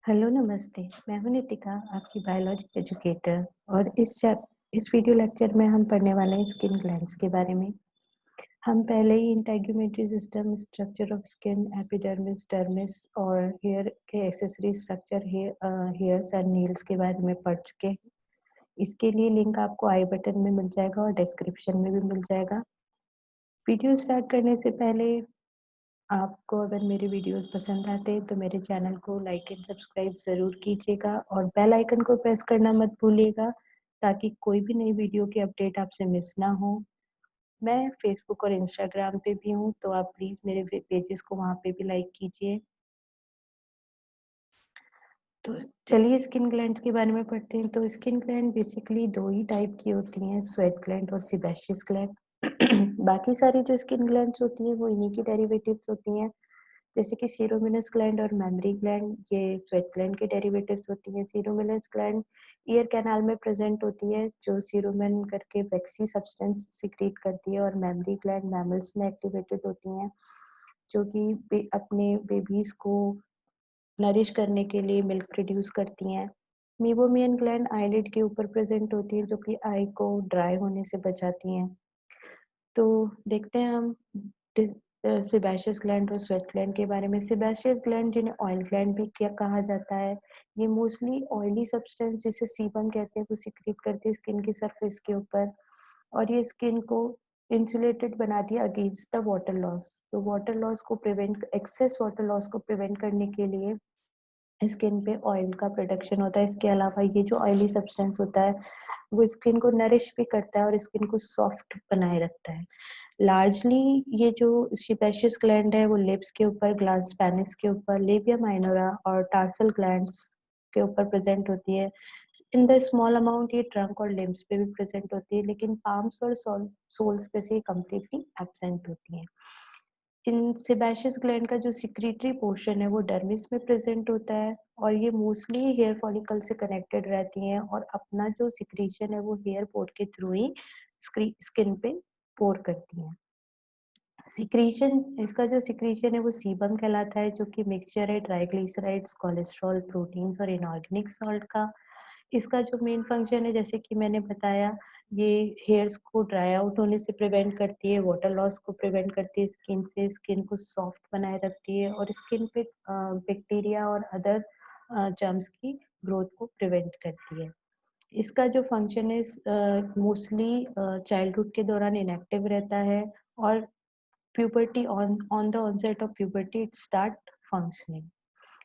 Hello नमस्ते, मैं हूँ नितिका, आपकी बायोलॉजी एजुकेटर और इस वीडियो लेक्चर में हम पढ़ने वाले हैं स्किन ग्लैंड्स के बारे में। हम पहले ही integumentary system, structure of skin, epidermis, dermis और हेयर के accessory structure, hairs and nails के बारे में पढ़ चुके हैं। इसके लिए लिंक आपको आई बटन में मिल जाएगा और डिस्क्रिप्शन में भी मिल जाएगा। वीडियो स्टार्ट करने से पहले आपको अगर मेरे वीडियोस पसंद आते हैं तो मेरे चैनल को लाइक एंड सब्सक्राइब ज़रूर कीजिएगा और बेल आइकन को प्रेस करना मत भूलिएगा ताकि कोई भी नई वीडियो की अपडेट आपसे मिस ना हो। मैं फेसबुक और इंस्टाग्राम पे भी हूँ, तो आप प्लीज़ मेरे पेजेस को वहाँ पे भी लाइक कीजिए। तो चलिए स्किन ग्लैंड्स के बारे में पढ़ते हैं। तो स्किन ग्लैंड बेसिकली दो ही टाइप की होती हैं, स्वेट ग्लैंड और सीबेशियस ग्लैंड। बाकी सारी जो स्किन ग्लैंड्स होती हैं वो इन्हीं की डेरिवेटिव्स होती हैं, जैसे कि सीरोमिनस ग्लैंड और मेमरी ग्लैंड, ये स्वेट ग्लैंड के डेरिवेटिव्स होती हैं। सीरोमिनस ग्लैंड ईयर कैनाल में प्रेजेंट होती है, जो सीरोमिन करके वैक्सी सब्सटेंस सिक्रीट करती है, और मेमरी ग्लैंड मैमल्स में एक्टिवेटेड होती हैं, जो कि अपने बेबीज को नरिश करने के लिए मिल्क प्रोड्यूस करती हैं। मीबोमियन ग्लैंड आईलिड के ऊपर प्रेजेंट होती है, जो कि आई को ड्राई होने से बचाती हैं। तो देखते हैं हम सेबेशियस ग्लैंड और स्वेट ग्लैंड के बारे में। सेबेशियस ग्लैंड, जिन्हें ऑयल ग्लैंड भी क्या कहा जाता है, ये मोस्टली ऑयली सब्सटेंस जिसे सीबम कहते हैं वो सिक्रीट करती है स्किन की सरफेस के ऊपर, और ये स्किन को इंसुलेटेड बनाती है अगेंस्ट द वाटर लॉस। तो वाटर लॉस को प्रिवेंट एक्सेस वाटर लॉस को प्रिवेंट करने के लिए स्किन पे ऑयल का प्रोडक्शन होता है। इसके अलावा ये जो ऑयली सब्सटेंस होता है वो स्किन को नरिश भी करता है और स्किन को सॉफ्ट बनाए रखता है। लार्जली ये जो सेबेशियस ग्लैंड है वो लिप्स के ऊपर, ग्लैंड्स पेनिस के ऊपर, लेबिया माइनोरा और टार्सल ग्लैंड्स के ऊपर प्रेजेंट होती है। इन द स्मॉल अमाउंट ये ट्रंक और लिम्स पे भी प्रेजेंट होती है, लेकिन पाम्स और सोल्स पे से कंप्लीटली एब्सेंट होती है। इन सेबेशियस ग्लैंड का जो सिक्रीटरी पोर्शन है वो डर्मिस में प्रेजेंट होता है, और ये मोस्टली हेयर फॉलिकल से कनेक्टेड रहती हैं और अपना जो सिक्रीशन है वो हेयर पोर्ट के थ्रू ही स्किन पे पोर करती हैं। सिक्रीशन, इसका जो सिक्रीशन है वो सीबम कहलाता है, जो कि मिक्सचर है ट्राइग्लिसराइड्स, कोलेस्ट्रॉल, प्रोटीन्स और इनऑर्गेनिक सॉल्ट का। इसका जो मेन फंक्शन है, जैसे कि मैंने बताया, ये हेयर्स को ड्राई आउट होने से प्रिवेंट करती है, वाटर लॉस को प्रिवेंट करती है स्किन से, स्किन को सॉफ्ट बनाए रखती है और स्किन पे बैक्टीरिया और अदर जर्म्स की ग्रोथ को प्रिवेंट करती है। इसका जो फंक्शन है मोस्टली चाइल्डहुड के दौरान इनएक्टिव रहता है, और puberty, on the onset of puberty it start functioning.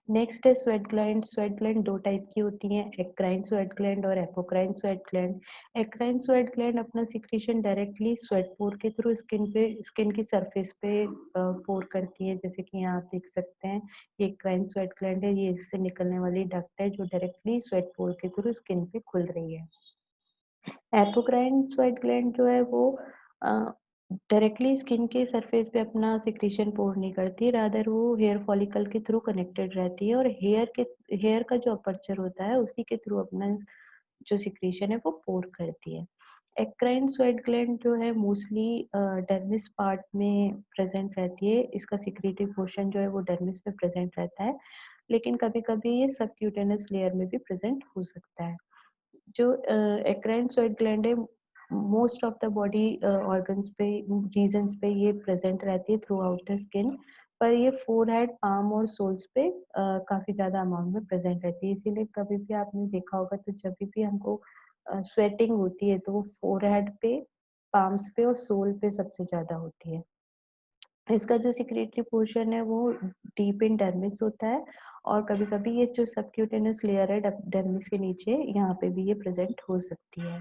Next है स्वेट ग्लैंड। स्वेट ग्लैंड दो टाइप की होती हैं, एक्राइन स्वेट ग्लैंड और apocrine sweat gland. Eccrine sweat gland अपना सिक्रीशन डायरेक्टली स्वेट पोर के थ्रू स्किन की सरफेस पे पोर करती है, जैसे कि यहाँ आप देख सकते हैं। ये एक्राइन स्वेट ग्लैंड है, ये इससे निकलने वाली डक्ट है जो डायरेक्टली स्वेट पोर के थ्रू स्किन पे खुल रही है। एपोक्राइन स्वेट ग्लैंड जो है वो डायरेक्टली स्किन के सरफेस पे अपना सिक्रीशन पोर नहीं करती, रादर वो हेयर फॉलिकल के थ्रू कनेक्टेड रहती है और हेयर का जो अपर्चर होता है उसी के थ्रू अपना जो सिक्रीशन है वो पोर करती है। एक्राइन स्वेट ग्लैंड जो है मोस्टली डर्मिस पार्ट में प्रेजेंट रहती है, इसका सिक्रीटिव पोर्शन जो है वो डर्मिस में प्रेजेंट रहता है, लेकिन कभी-कभी ये सबक्यूटेनस लेयर में भी प्रेजेंट हो सकता है। जो एक्राइन स्वेट ग्लैंड है, most of the body organs पे, रीजन्स पे ये प्रेजेंट रहती है थ्रू आउट द स्किन, पर ये फोरहेड, पाम और सोल्स पे काफी ज्यादा अमाउंट में प्रेजेंट रहती है। इसीलिए कभी भी आपने देखा होगा तो जब भी हमको स्वेटिंग होती है तो वो फोरहेड पे, पाम्स पे और सोल पे सबसे ज्यादा होती है। इसका जो सिक्रेटरी पोर्शन है वो डीप इन डर्मिस होता है, और कभी-कभी ये जो सबक्यूटेनियस लेयर है डर्मिस के नीचे, यहाँ पे भी ये प्रेजेंट हो सकती है।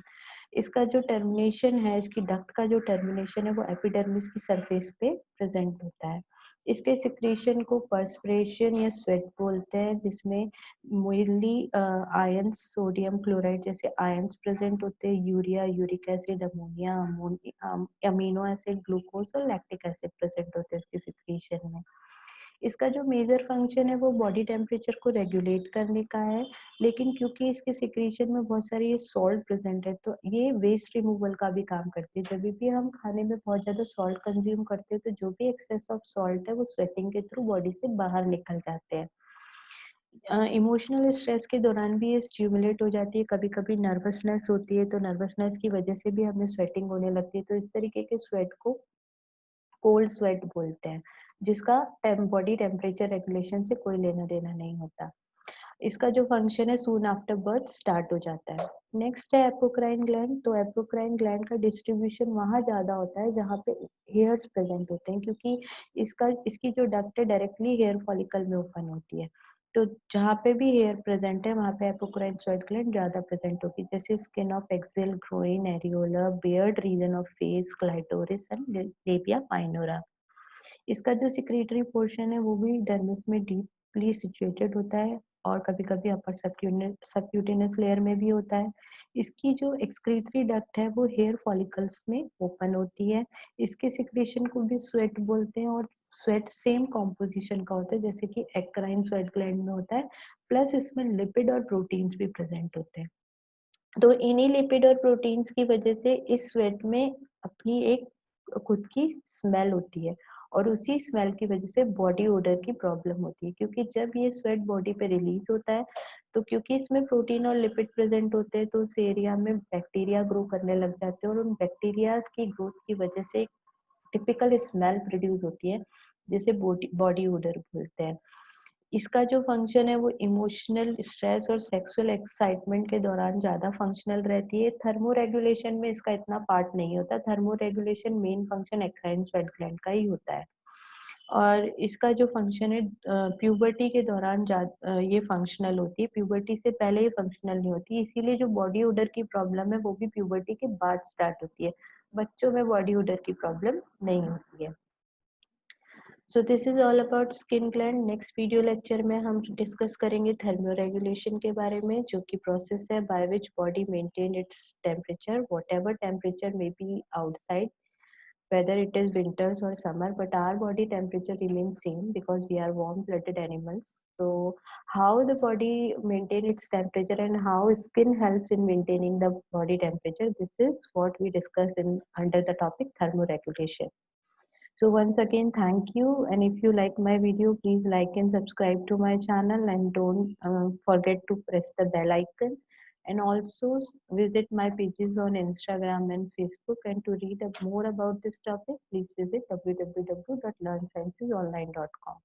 इसका जो टर्मिनेशन है, इसकी डक्ट का जो टर्मिनेशन है वो एपिडर्मिस की सरफेस पे प्रेजेंट होता है। इसके सिक्रेशन को पर्सपिरेशन या स्वेट बोलते हैं, जिसमें मेनली आयंस, सोडियम क्लोराइड जैसे आयंस प्रेजेंट होते हैं, urea, uric acid, ammonia, amino acid, glucose और लैक्टिक एसिड प्रेजेंट होते हैं इसके सिक्रीशन में। इसका जो मेजर फंक्शन है वो बॉडी टेम्परेचर को रेगुलेट करने का है, लेकिन क्योंकि इसके सिक्रीशन में बहुत सारी ये सॉल्ट प्रेजेंट है तो ये वेस्ट रिमूवल का भी काम करती है। जब भी हम खाने में बहुत ज्यादा सॉल्ट कंज्यूम करते हैं तो जो भी एक्सेस ऑफ सॉल्ट है वो स्वेटिंग के थ्रू बॉडी से बाहर निकल जाते हैं। इमोशनल स्ट्रेस के दौरान भी ये स्टिमुलेट हो जाती है, कभी-कभी नर्वसनेस होती है, तो नर्वसनेस की वजह से भी हमें स्वेटिंग होने लगती है, तो इस तरीके के स्वेट को कोल्ड स्वेट बोलते हैं, जिसका बॉडी टेम्परेचर रेगुलेशन से कोई लेना देना नहीं होता। इसका जो फंक्शन है सून आफ्टर बर्थ स्टार्ट हो जाता है। नेक्स्ट है एपोक्राइन ग्लैंड। तो एपोक्राइन ग्लैंड का डिस्ट्रीब्यूशन वहाँ ज़्यादा होता है जहाँ पे हेयर्स प्रेजेंट होते हैं, क्योंकि इसकी जो डक्ट है डायरेक्टली हेयर फॉलिकल में ओपन होती है। तो जहाँ पे भी हेयर प्रेजेंट है वहाँ पे एपोक्राइन स्वेट ग्लैंड ज़्यादा प्रेजेंट होगी, जैसे skin of axilla, groin, areola, beard region of face, clitoris and labia minora. इसका जो सिक्रीटरी पोर्शन है वो भी डर्मिस में डीपली सिचुएटेड होता है और कभी-कभी अपर सबक्यूटेनियस लेयर में भी होता है। इसकी जो एक्सक्रीटरी डक्ट है वो हेयर फॉलिकल्स में ओपन होती है। इसके सिक्रीशन को भी स्वेट बोलते हैं और स्वेट सेम कॉम्पोजिशन का होता है जैसे कि एक्राइन स्वेट ग्लैंड में होता है, प्लस इसमें लिपिड और प्रोटीन्स भी प्रेजेंट होते हैं। तो इन्हीं लिपिड और प्रोटीन्स की वजह से इस स्वेट में अपनी एक खुद की स्मेल होती है और उसी स्मेल की वजह से बॉडी ओडर की प्रॉब्लम होती है, क्योंकि जब ये स्वेट बॉडी पे रिलीज होता है तो क्योंकि इसमें प्रोटीन और लिपिड प्रेजेंट होते हैं तो उस एरिया में बैक्टीरिया ग्रो करने लग जाते हैं और उन बैक्टीरिया की ग्रोथ की वजह से टिपिकल स्मेल प्रोड्यूस होती है जिसे बॉडी ओडर बोलते हैं। इसका जो फंक्शन है वो इमोशनल स्ट्रेस और सेक्सुअल एक्साइटमेंट के दौरान ज़्यादा फंक्शनल रहती है। थर्मोरेगुलेशन में इसका इतना पार्ट नहीं होता। Thermoregulation main function eccrine sweat gland का ही होता है। और इसका जो फंक्शन है प्यूबर्टी के दौरान ये फंक्शनल होती है, प्यूबर्टी से पहले ये फंक्शनल नहीं होती, इसीलिए जो बॉडी ओडर की प्रॉब्लम है वो भी प्यूबर्टी के बाद स्टार्ट होती है। बच्चों में बॉडी ओडर की प्रॉब्लम नहीं होती है। So this is all about skin gland. Next video lecture में हम डिस्कस करेंगे थर्मोरेगुलेशन के बारे में, जो कि प्रोसेस है by which body maintain its temperature whatever temperature may be outside, whether it is winters or summer, but our body temperature remains same because we are warm blooded animals. So how the body maintain its temperature and how skin helps in maintaining the body temperature, this is what we discussed in under the topic thermoregulation. So once again, thank you. And if you like my video, please like and subscribe to my channel and don't forget to press the bell icon. And also visit my pages on Instagram and Facebook. And to read more about this topic, please visit www.learnsciencesonline.com.